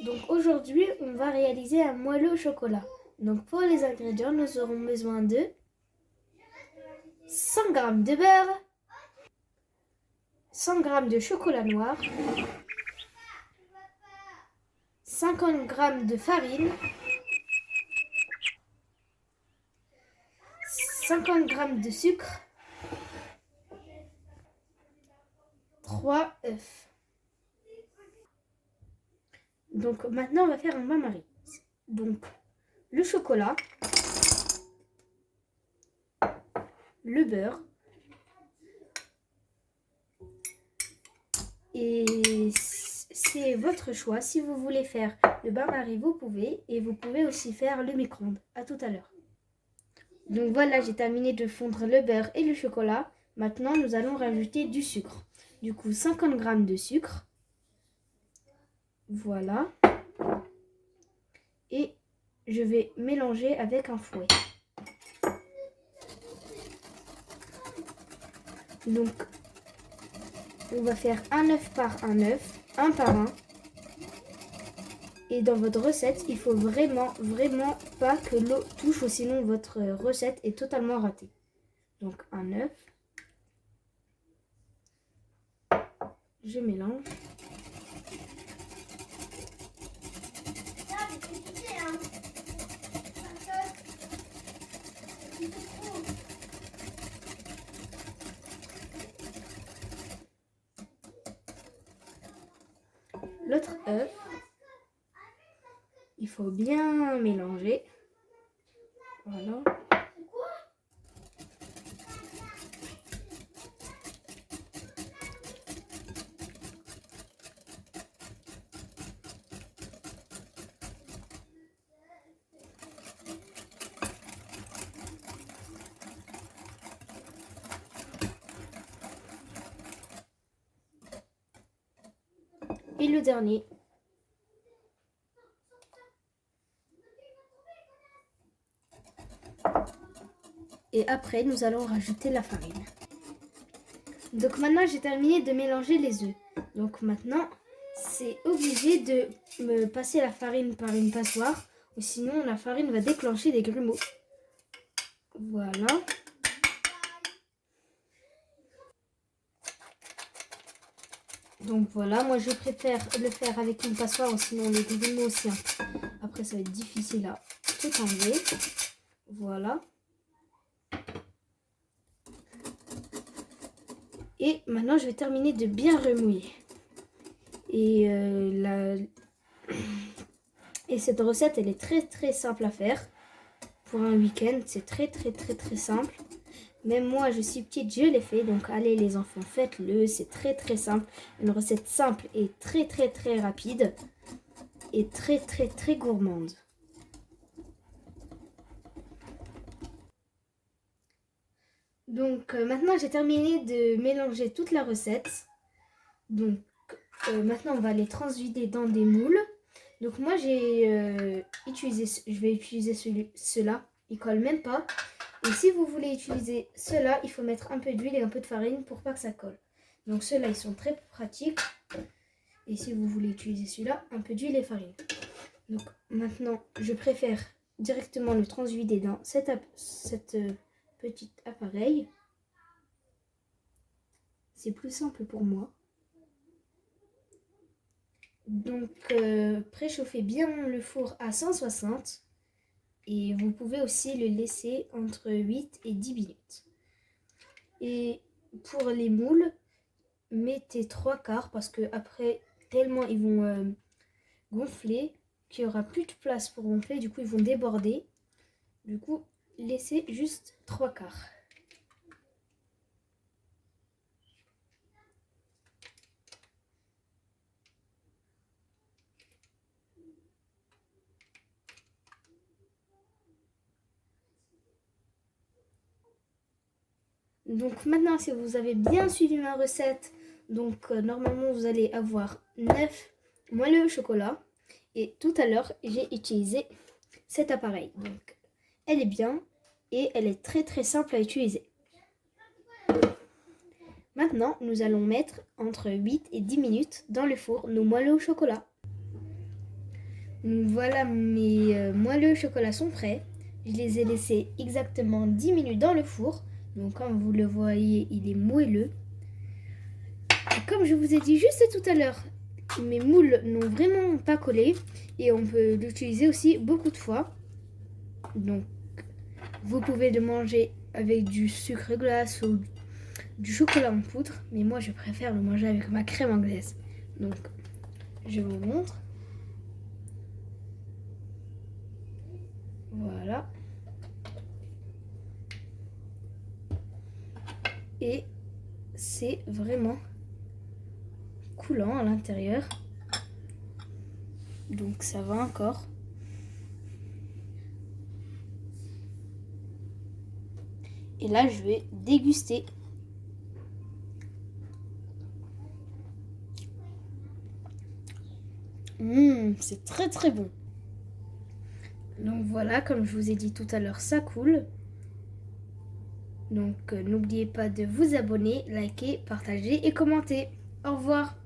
Donc aujourd'hui, on va réaliser un moelleux au chocolat. Donc pour les ingrédients, nous aurons besoin de 100 g de beurre, 100 g de chocolat noir, 50 g de farine, 50 g de sucre, 3 œufs. Donc maintenant, on va faire un bain-marie. Donc le chocolat, le beurre et c'est votre choix. Si vous voulez faire le bain-marie, vous pouvez, et vous pouvez aussi faire le micro-ondes. À tout à l'heure. Donc voilà, j'ai terminé de fondre le beurre et le chocolat. Maintenant, nous allons rajouter du sucre. Du coup, 50 g de sucre. Voilà. Et je vais mélanger avec un fouet. Donc, on va faire un œuf par un œuf, un par un. Et dans votre recette, il faut vraiment pas que l'eau touche, sinon votre recette est totalement ratée. Donc, un œuf. Je mélange. L'autre œuf. Il faut bien mélanger. Voilà. Et le dernier. Et après, nous allons rajouter la farine. Donc maintenant, j'ai terminé de mélanger les œufs. Donc maintenant, c'est obligé de me passer la farine par une passoire, ou sinon la farine va déclencher des grumeaux. Voilà. Donc voilà, moi je préfère le faire avec une passoire, ou sinon les grumeaux aussi. Après, ça va être difficile à tout enlever. Voilà. Et maintenant, je vais terminer de bien remouiller. Et, et cette recette, elle est très simple à faire. Pour un week-end, c'est très simple. Même moi, je suis petite, je l'ai fait. Donc allez les enfants, faites-le. C'est très simple. Une recette simple et très rapide. Et très gourmande. Donc maintenant, j'ai terminé de mélanger toute la recette. Donc maintenant, on va les transvider dans des moules. Donc moi, je vais utiliser ceux-là. Ils collent même pas. Et si vous voulez utiliser ceux-là, il faut mettre un peu d'huile et un peu de farine pour pas que ça colle. Donc ceux-là, ils sont très pratiques. Et si vous voulez utiliser celui-là, un peu d'huile et farine. Donc maintenant, je préfère directement le transvider dans cet petit appareil. C'est plus simple pour moi. Donc préchauffez bien le four à 160 et vous pouvez aussi le laisser entre 8 et 10 minutes. Et pour les moules, mettez 3/4 parce que après tellement ils vont gonfler qu'il n'y aura plus de place pour gonfler, du coup ils vont déborder. Du coup, laissez juste 3/4. Donc maintenant, si vous avez bien suivi ma recette, donc normalement vous allez avoir 9 moelleux au chocolat. Et tout à l'heure, j'ai utilisé cet appareil. Donc elle est bien et elle est très simple à utiliser. Maintenant, nous allons mettre entre 8 et 10 minutes dans le four nos moelleux au chocolat. Donc voilà, mes moelleux au chocolat sont prêts. Je les ai laissés exactement 10 minutes dans le four. Donc comme vous le voyez, il est moelleux. Et comme je vous ai dit juste tout à l'heure, mes moules n'ont vraiment pas collé. Et on peut l'utiliser aussi beaucoup de fois. Donc vous pouvez le manger avec du sucre glace ou du chocolat en poudre. Mais moi je préfère le manger avec ma crème anglaise. Donc je vous montre. Voilà. Et c'est vraiment coulant à l'intérieur. Donc ça va encore. Et là, je vais déguster. C'est très très bon. Donc voilà, comme je vous ai dit tout à l'heure, ça coule. Donc n'oubliez pas de vous abonner, liker, partager et commenter. Au revoir.